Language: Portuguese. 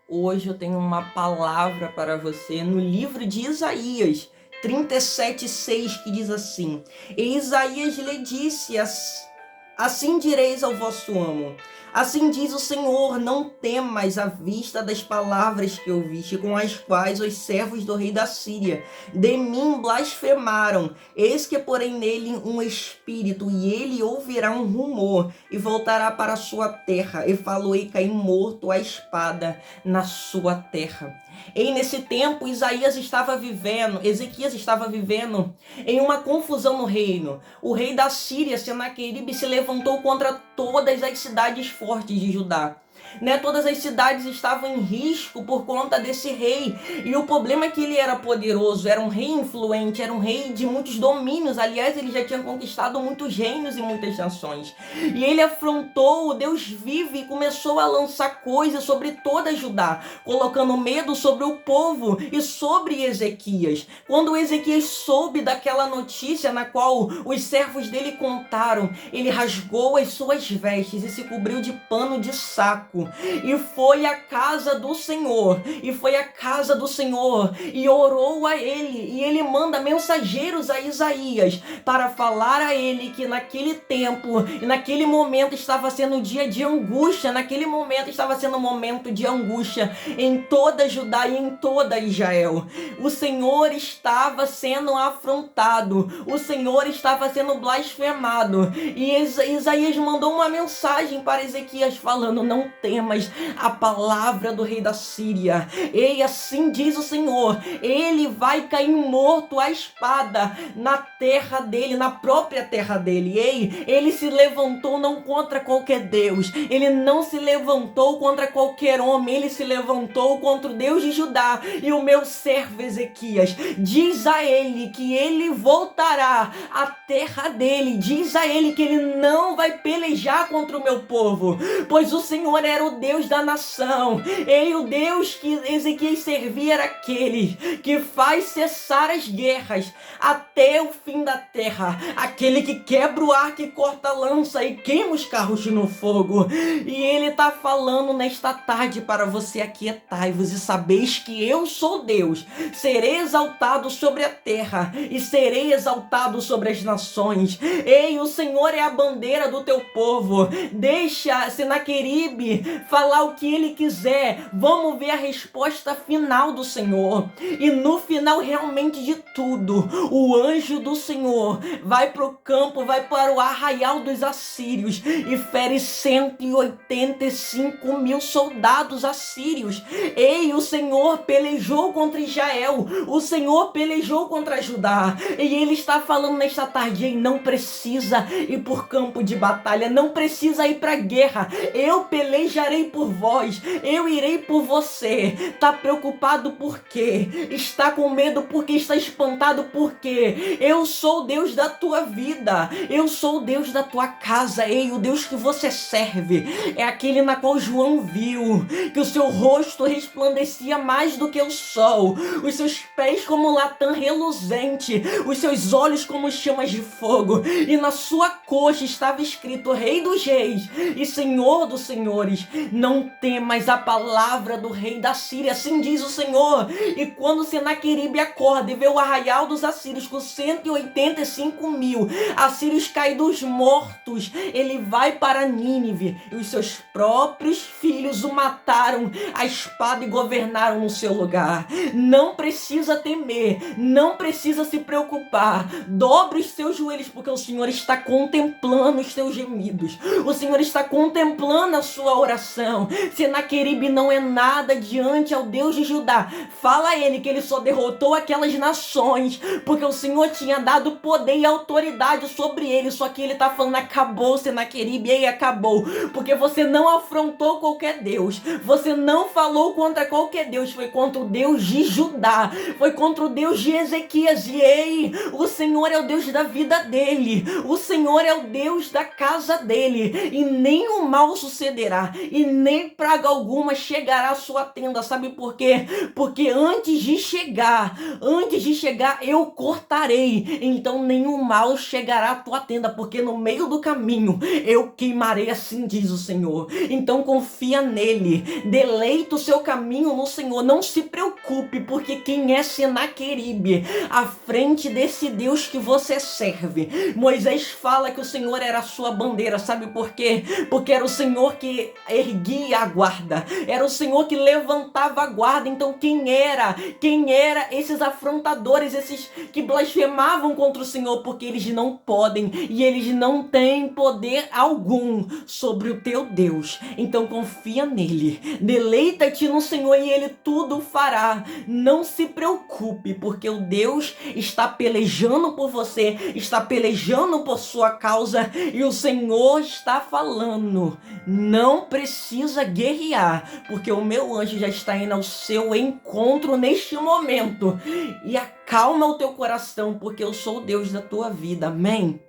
Hoje eu tenho uma palavra para você no livro de Isaías 37:6, que diz assim: E Isaías lhe disse: Assim direis ao vosso amo, assim diz o Senhor, não temas à vista das palavras que ouviste, com as quais os servos do rei da Síria de mim blasfemaram. Eis que porém nele um espírito, e ele ouvirá um rumor, e voltará para a sua terra, e faloei cair morto a espada na sua terra. E nesse tempo Ezequias estava vivendo em uma confusão no reino. O rei da Síria, Senaqueribe, se levantou contra todas as cidades fortes de Judá. Todas as cidades estavam em risco por conta desse rei. E o problema é que ele era poderoso, era um rei influente, era um rei de muitos domínios. Aliás, ele já tinha conquistado muitos reinos e muitas nações. E ele afrontou o Deus vivo e começou a lançar coisas sobre toda Judá, colocando medo sobre o povo e sobre Ezequias. Quando Ezequias soube daquela notícia na qual os servos dele contaram, ele rasgou as suas vestes e se cobriu de pano de saco. E foi à casa do Senhor, e orou a ele, e ele manda mensageiros a Isaías para falar a ele que naquele tempo e naquele momento estava sendo um dia de angústia, naquele momento estava sendo um momento de angústia em toda Judá e em toda Israel. O Senhor estava sendo afrontado, o Senhor estava sendo blasfemado, e Isaías mandou uma mensagem para Ezequias falando: não temas a palavra do rei da Síria. Ei, assim diz o Senhor, ele vai cair morto à espada na terra dele, na própria terra dele. Ei, ele se levantou não contra qualquer Deus, ele não se levantou contra qualquer homem, ele se levantou contra o Deus de Judá. E o meu servo Ezequias diz a ele que ele voltará à terra dele, diz a ele que ele não vai pelejar contra o meu povo, pois o Senhor era o Deus da nação. E o Deus que Ezequias servia era aquele que faz cessar as guerras até o fim da terra, aquele que quebra o arco e corta a lança e queima os carros no fogo. E ele está falando nesta tarde para você: aquietai-vos e sabeis que eu sou Deus, serei exaltado sobre a terra e serei exaltado sobre as nações. Ei, o Senhor é a bandeira do teu povo. Deixa Senaqueribe falar o que ele quiser, vamos ver a resposta final do Senhor. E no final realmente de tudo, o anjo do Senhor vai para o campo, vai para o arraial dos assírios e fere 185 mil soldados assírios. Ei, o Senhor pelejou contra Israel, o Senhor pelejou contra Judá, e ele está falando nesta tarde: ei, não precisa ir por campo de batalha, não precisa ir para guerra, eu pelejarei por vós, eu irei por você. Está preocupado por quê? Está com medo porque? Está espantado por quê? Eu sou o Deus da tua vida, eu sou o Deus da tua casa. Ei, o Deus que você serve é aquele na qual João viu que o seu rosto resplandecia mais do que o sol, os seus pés como latã reluzente, os seus olhos como chamas de fogo, e na sua coxa estava escrito: Rei dos Reis e Senhor dos Senhores. Não temas a palavra do rei da Síria, assim diz o Senhor. E quando Senaqueribe acorda e vê o arraial dos assírios com 185 mil assírios caídos mortos, ele vai para Nínive, e os seus próprios filhos o mataram à espada e governaram no seu lugar. Não precisa temer, não precisa se preocupar. Dobre os seus joelhos, porque o Senhor está contemplando os teus gemidos, o Senhor está contemplando a sua oração. Senaqueribe não é nada diante ao Deus de Judá. Fala a ele que ele só derrotou aquelas nações porque o Senhor tinha dado poder e autoridade sobre ele. Só que ele está falando: acabou, Senaqueribe, ei, acabou, porque você não afrontou qualquer Deus, você não falou contra qualquer Deus, foi contra o Deus de Judá, foi contra o Deus de Ezequias. E ei, o Senhor é o Deus da vida dele, o Senhor é o Deus da casa dele, e nem o mal sucederá, e nem praga alguma chegará à sua tenda. Sabe por quê? Porque antes de chegar, eu cortarei. Então nenhum mal chegará à tua tenda, porque no meio do caminho eu queimarei, assim diz o Senhor. Então confia nele, deleita o seu caminho no Senhor, não se preocupe, porque quem é Senaqueribe à frente desse Deus que você serve? Moisés fala que o Senhor era a sua bandeira, sabe por quê? Porque era o Senhor que erguia a guarda, era o Senhor que levantava a guarda. Então quem era esses afrontadores, esses que blasfemavam contra o Senhor? Porque eles não podem e eles não têm poder algum sobre o teu Deus. Então confia nele, deleita-te no Senhor e ele tudo fará. Não se preocupe, porque o Deus está pelejando por você, está pelejando por sua causa, e o Senhor está falando: não precisa guerrear, porque o meu anjo já está indo ao seu encontro neste momento. E acalma o teu coração, porque eu sou o Deus da tua vida. Amém?